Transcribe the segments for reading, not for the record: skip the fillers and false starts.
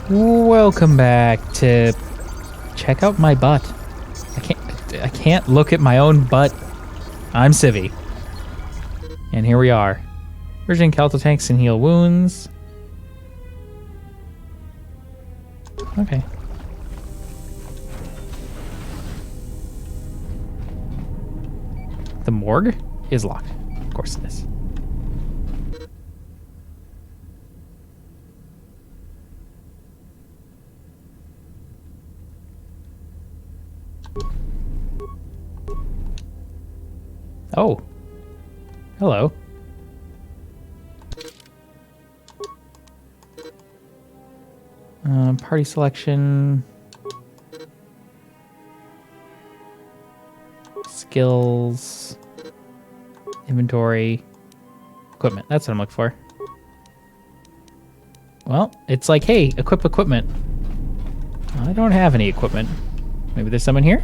Welcome back to check out my butt. I can't look at my own butt. I'm Civvie. And here we are. Urging Kotor tanks and heal wounds. Okay. The morgue is locked. Of course it is. Oh. Hello. Party selection. Skills. Inventory. Equipment. That's what I'm looking for. Well, it's like, hey, equip equipment. I don't have any equipment. Maybe there's someone here?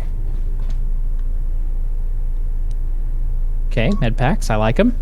Okay, med packs. I like them.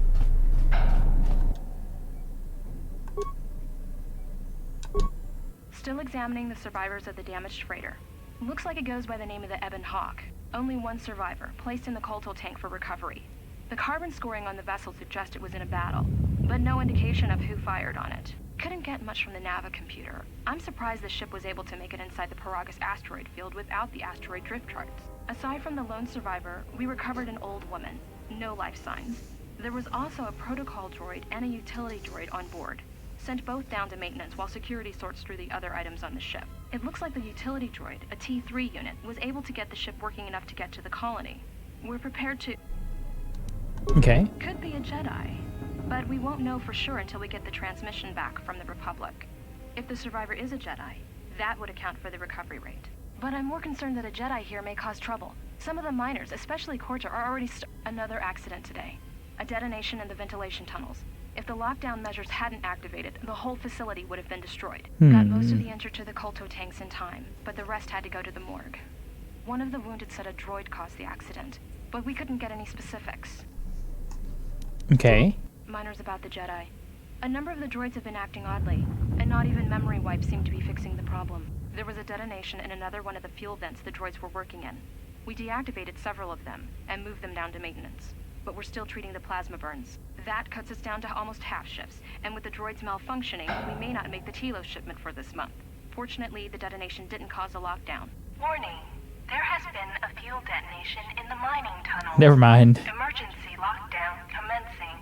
Still examining the survivors of the damaged freighter. Looks like it goes by the name of the Ebon Hawk. Only one survivor, placed in the Kotor tank for recovery. The carbon scoring on the vessel suggests it was in a battle, but no indication of who fired on it. Couldn't get much from the Nava computer. I'm surprised the ship was able to make it inside the Paragus asteroid field without the asteroid drift charts. Aside from the lone survivor, we recovered an old woman. No life signs. There was also a protocol droid and a utility droid on board. Sent both down to maintenance while security sorts through the other items on the ship. It looks like the utility droid, a T3 unit, was able to get the ship working enough to get to the colony. We're prepared to... Okay. Could be a Jedi, but we won't know for sure until we get the transmission back from the Republic. If the survivor is a Jedi, that would account for the recovery rate. But I'm more concerned that a Jedi here may cause trouble. Some of the miners, especially Kotor, are already another accident today. A detonation in the ventilation tunnels. If the lockdown measures hadn't activated, the whole facility would have been destroyed. Got most of the injured to the Kotor tanks in time, but the rest had to go to the morgue. One of the wounded said a droid caused the accident, but we couldn't get any specifics. Okay. Miners about the Jedi. A number of the droids have been acting oddly, and not even memory wipes seem to be fixing the problem. There was a detonation in another one of the fuel vents the droids were working in. We deactivated several of them, and moved them down to maintenance. But we're still treating the plasma burns. That cuts us down to almost half shifts, and with the droids malfunctioning, we may not make the Telos shipment for this month. Fortunately, the detonation didn't cause a lockdown. Warning. There has been a fuel detonation in the mining tunnel. Never mind. Emergency lockdown commencing.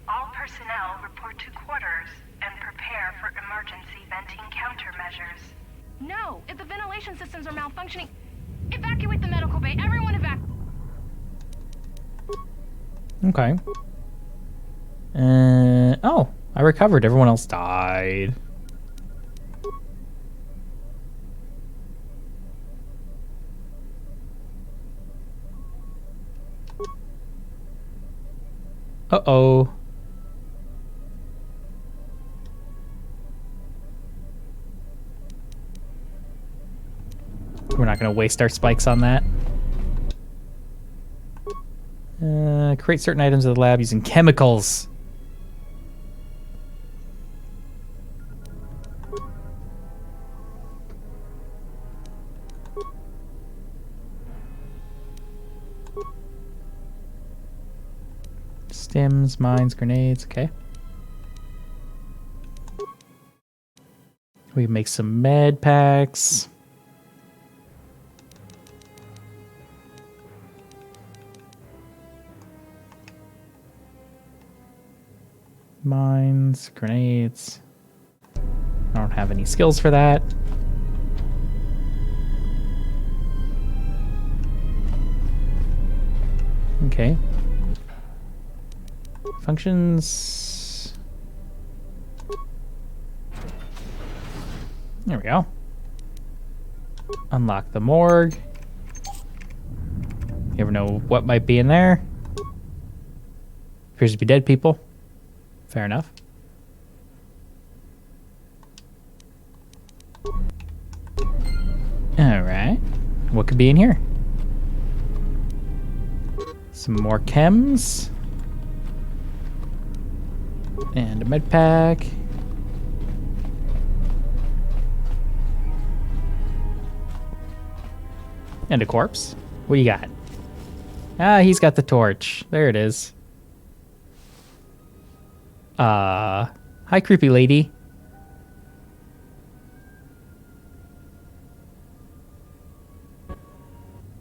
All personnel report to quarters and prepare for emergency venting countermeasures. No! If the ventilation systems are malfunctioning, evacuate the medical bay. Everyone evacuate. Okay. Oh, I recovered. Everyone else died. Uh-oh. We're not going to waste our spikes on that. Create certain items of the lab using chemicals. Stims, mines, grenades, okay. We make some med packs. Mines, grenades. I don't have any skills for that. Okay. Functions. There we go. Unlock the morgue. You ever know what might be in there? Appears to be dead people. Fair enough. Alright. What could be in here? Some more chems. And a med pack. And a corpse. What do you got? Ah, he's got the torch. There it is. Hi, creepy lady.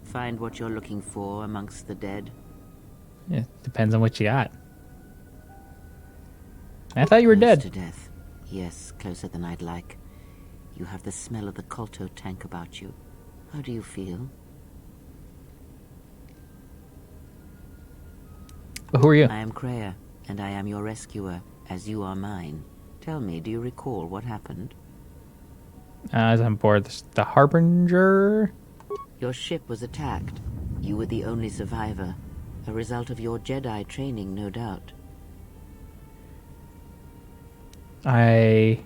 Find what you're looking for amongst the dead. Yeah, depends on what you got. I thought you were Close dead. to death. Yes, closer than I'd like. You have the smell of the Kotor tank about you. How do you feel? Who are you? I am Kreia, and I am your rescuer, as you are mine. Tell me, do you recall what happened? As I'm board the Harbinger. Your ship was attacked. You were the only survivor. A result of your Jedi training, no doubt. I'm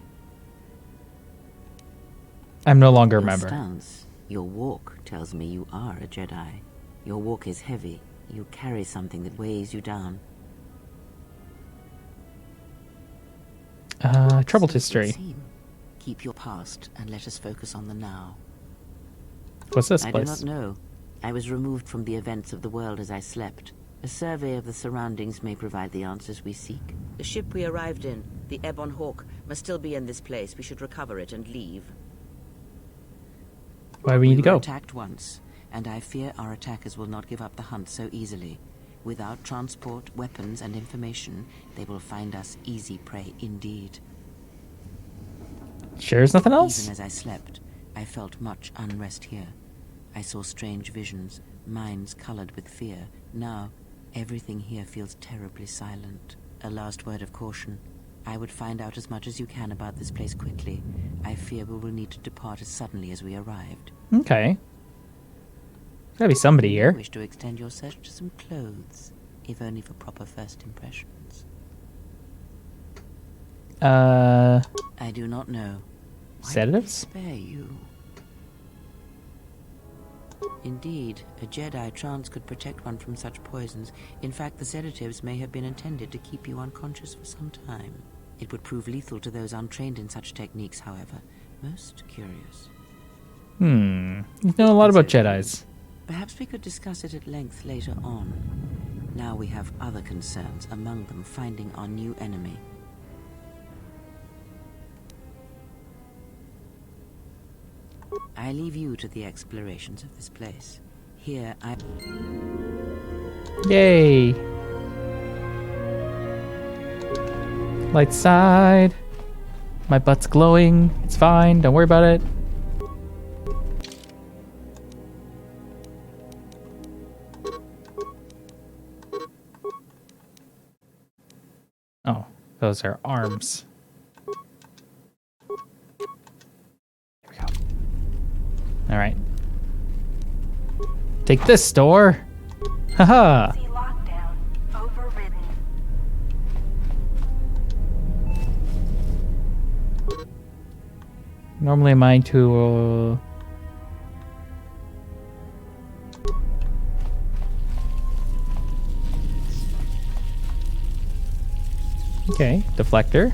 no longer a Your member. stance, your walk tells me you are a Jedi. Your walk is heavy. You carry something that weighs you down. Troubled So it would history. seem. Keep your past and let us focus on the now. What's this I place? do not know. I was removed from the events of the world as I slept. A survey of the surroundings may provide the answers we seek. The ship we arrived in, the Ebon Hawk, must still be in this place. We should recover it and leave. Why do we need to were go? attacked once, and I fear our attackers will not give up the hunt so easily. Without transport, weapons, and information, they will find us easy prey indeed. Sure, there's nothing else? Even as I slept, I felt much unrest here. I saw strange visions, minds colored with fear. Now, everything here feels terribly silent. A last word of caution. I would find out as much as you can about this place quickly. I fear we will need to depart as suddenly as we arrived. Okay. There's gotta be somebody I here. wish to extend your search to some clothes, if only for proper first impressions. I do not know. Why did they Sedatives? spare you? Indeed, a Jedi trance could protect one from such poisons. In fact, the sedatives may have been intended to keep you unconscious for some time. It would prove lethal to those untrained in such techniques, however. Most curious. You know a lot about Jedis. Perhaps we could discuss it at length later on. Now we have other concerns, among them finding our new enemy. I leave you to the explorations of this place. Here I... Yay! Light side. My butt's glowing. It's fine. Don't worry about it. Oh, those are arms. There we go. All right. Take this, door. Haha. See lockdown overridden. Normally mine to okay, deflector.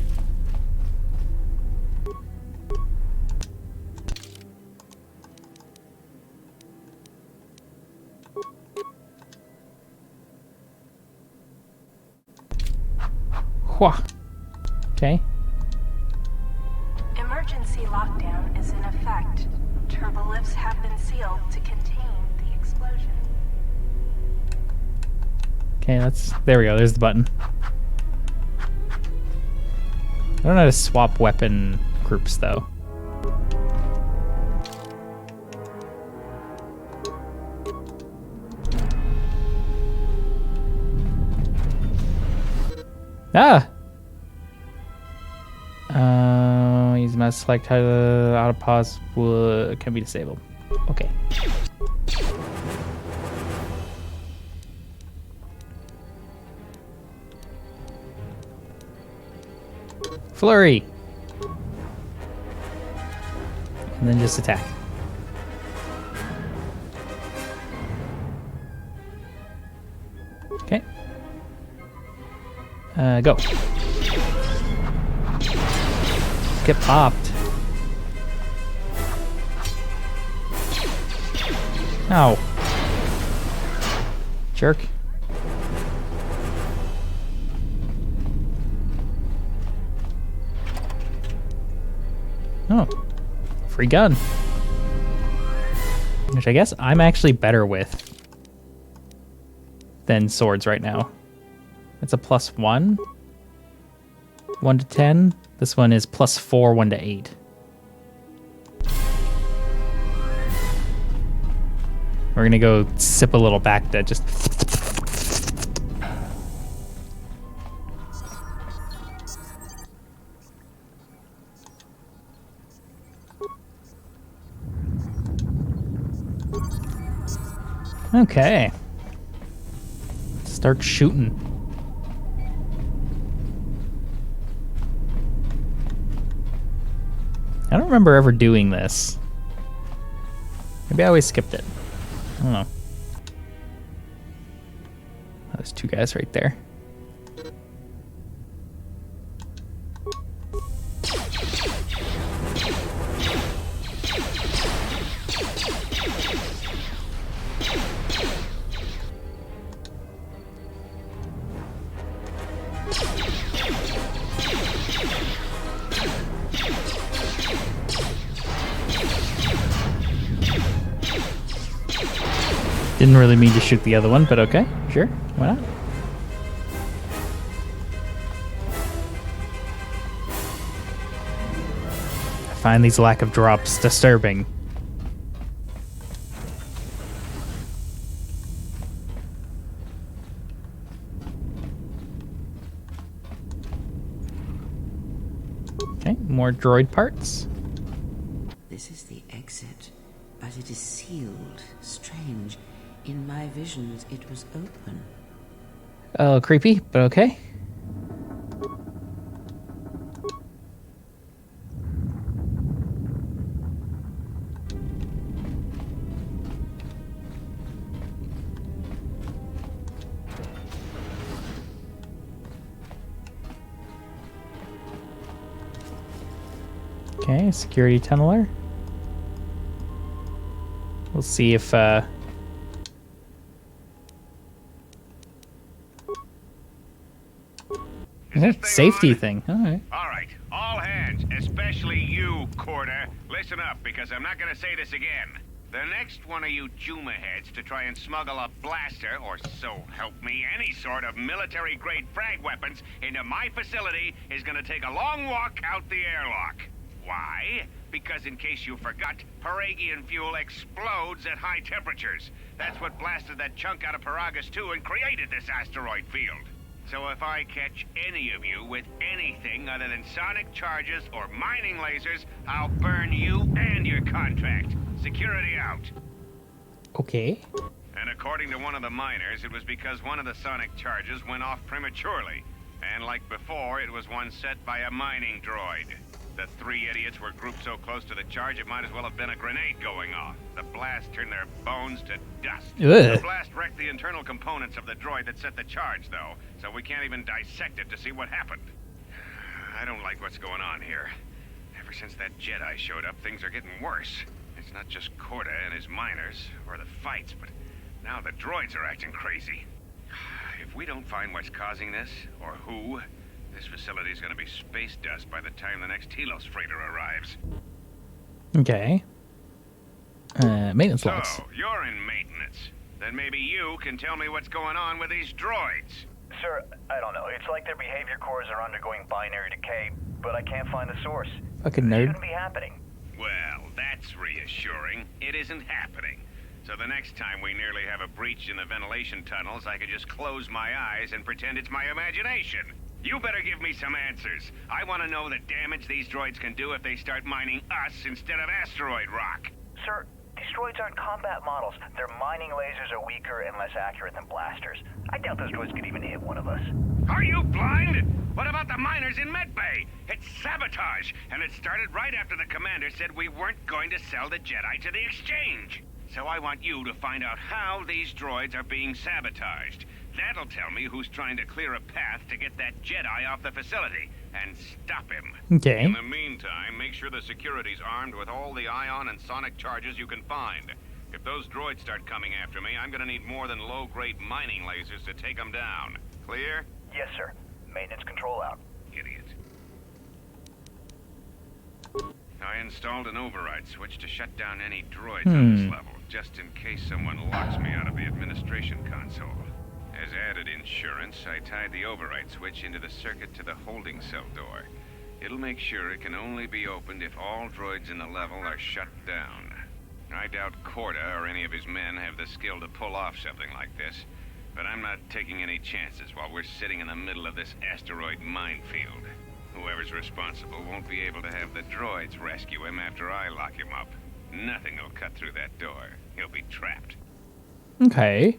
Wha. Okay. Emergency lockdown is in effect. Turbolifts have been sealed to contain the explosion. Okay, there we go, there's the button. I don't know how to swap weapon groups though. Ah! Use mouse select how to auto pause can be disabled. Okay. Flurry! And then just attack. Okay. Go. Get popped. Ow. Jerk. Oh. Free gun. Which I guess I'm actually better with than swords right now. It's a +1. 1 to 10. This one is +4, 1 to 8. We're gonna go sip a little back to just. Okay. Start shooting. I don't remember ever doing this. Maybe I always skipped it. I don't know. Oh, there's two guys right there. Didn't really mean to shoot the other one, but okay, sure, why not? I find these lack of drops disturbing. Okay, more droid parts. This is the exit, but it is sealed. Strange. In my visions, it was open. A little creepy, but okay. Okay, security tunneler. We'll see if safety thing. All right. All right, all hands, especially you, Kotor. Listen up, because I'm not gonna say this again. The next one of you Juma heads to try and smuggle a blaster, or so help me, any sort of military-grade frag weapons into my facility is gonna take a long walk out the airlock. Why? Because in case you forgot, Paragian fuel explodes at high temperatures. That's what blasted that chunk out of Paragus II and created this asteroid field. So if I catch any of you with anything other than sonic charges or mining lasers, I'll burn you and your contract. Security out. Okay. And according to one of the miners, it was because one of the sonic charges went off prematurely. And like before, it was one set by a mining droid. The three idiots were grouped so close to the charge, it might as well have been a grenade going off. The blast turned their bones to dust. Ugh. The blast wrecked the internal components of the droid that set the charge, though, so we can't even dissect it to see what happened. I don't like what's going on here. Ever since that Jedi showed up, things are getting worse. It's not just Kotor and his miners, or the fights, but now the droids are acting crazy. If we don't find what's causing this, or who, this facility is going to be space dust by the time the next Telos freighter arrives. Okay. Maintenance logs. So, you're in maintenance. Then maybe you can tell me what's going on with these droids. Sir, I don't know. It's like their behavior cores are undergoing binary decay, but I can't find the source. Fucking It nerd. shouldn't be happening. Well, that's reassuring. It isn't happening. So the next time we nearly have a breach in the ventilation tunnels, I could just close my eyes and pretend it's my imagination. You better give me some answers. I want to know the damage these droids can do if they start mining us instead of asteroid rock. Sir, these droids aren't combat models. Their mining lasers are weaker and less accurate than blasters. I doubt those droids could even hit one of us. Are you blind? What about the miners in Medbay? It's sabotage, and it started right after the commander said we weren't going to sell the Jedi to the exchange. So I want you to find out how these droids are being sabotaged. That'll tell me who's trying to clear a path to get that Jedi off the facility and stop him. Okay. In the meantime, make sure the security's armed with all the ion and sonic charges you can find. If those droids start coming after me, I'm gonna need more than low-grade mining lasers to take them down. Clear? Yes, sir. Maintenance control out. Idiot. I installed an override switch to shut down any droids on this level, just in case someone locks me out of the administration console. As added insurance, I tied the override switch into the circuit to the holding cell door. It'll make sure it can only be opened if all droids in the level are shut down. I doubt Korda or any of his men have the skill to pull off something like this, but I'm not taking any chances while we're sitting in the middle of this asteroid minefield. Whoever's responsible won't be able to have the droids rescue him after I lock him up. Nothing will cut through that door. He'll be trapped. Okay.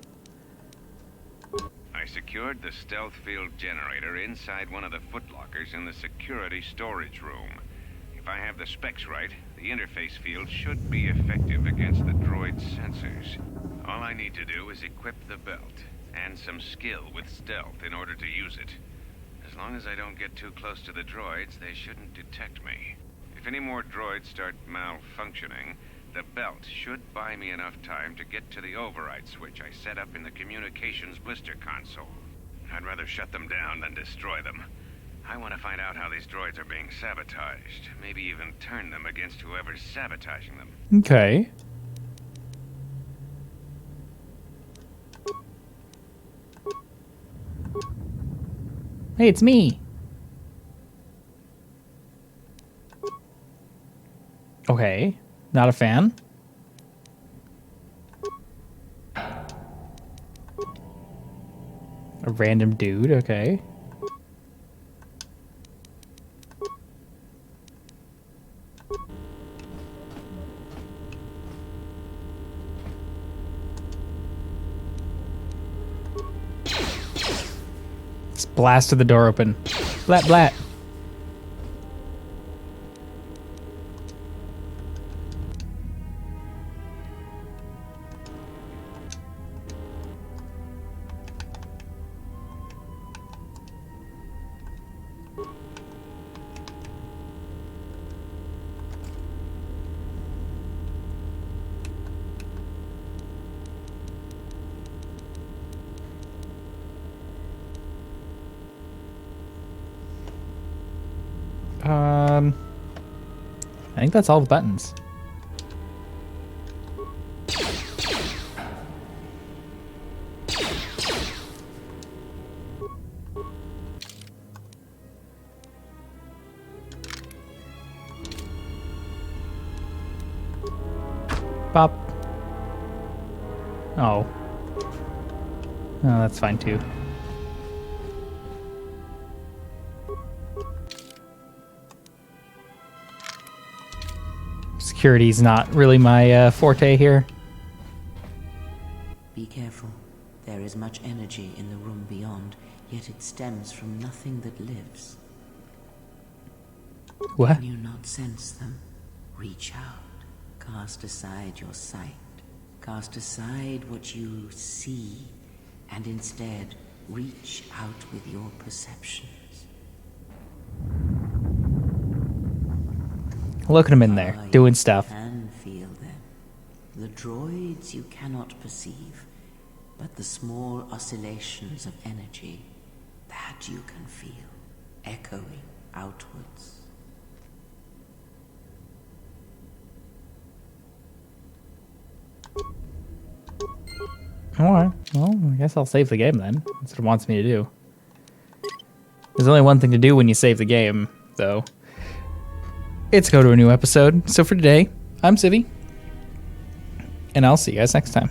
I secured the stealth field generator inside one of the footlockers in the security storage room. If I have the specs right, the interface field should be effective against the droid's sensors. All I need to do is equip the belt, and some skill with stealth in order to use it. As long as I don't get too close to the droids, they shouldn't detect me. If any more droids start malfunctioning, the belt should buy me enough time to get to the override switch I set up in the communications blister console. I'd rather shut them down than destroy them. I want to find out how these droids are being sabotaged. Maybe even turn them against whoever's sabotaging them. Okay. Hey, it's me. Okay. Not a fan. A random dude, okay. Just blasted the door open. Blat blat. I think that's all the buttons. Pop. Oh. Oh, that's fine too. Security's not really my forte here. Be careful. There is much energy in the room beyond, yet it stems from nothing that lives. What? Can you not sense them? Reach out. Cast aside your sight. Cast aside what you see, and instead reach out with your perceptions. Look at him in there, doing stuff. You can feel them. The droids you cannot perceive, but the small oscillations of energy, that you can feel, echoing outwards. Alright, well, I guess I'll save the game then. That's what it wants me to do. There's only one thing to do when you save the game, though. It's go to a new episode. So for today, I'm Civvie, and I'll see you guys next time.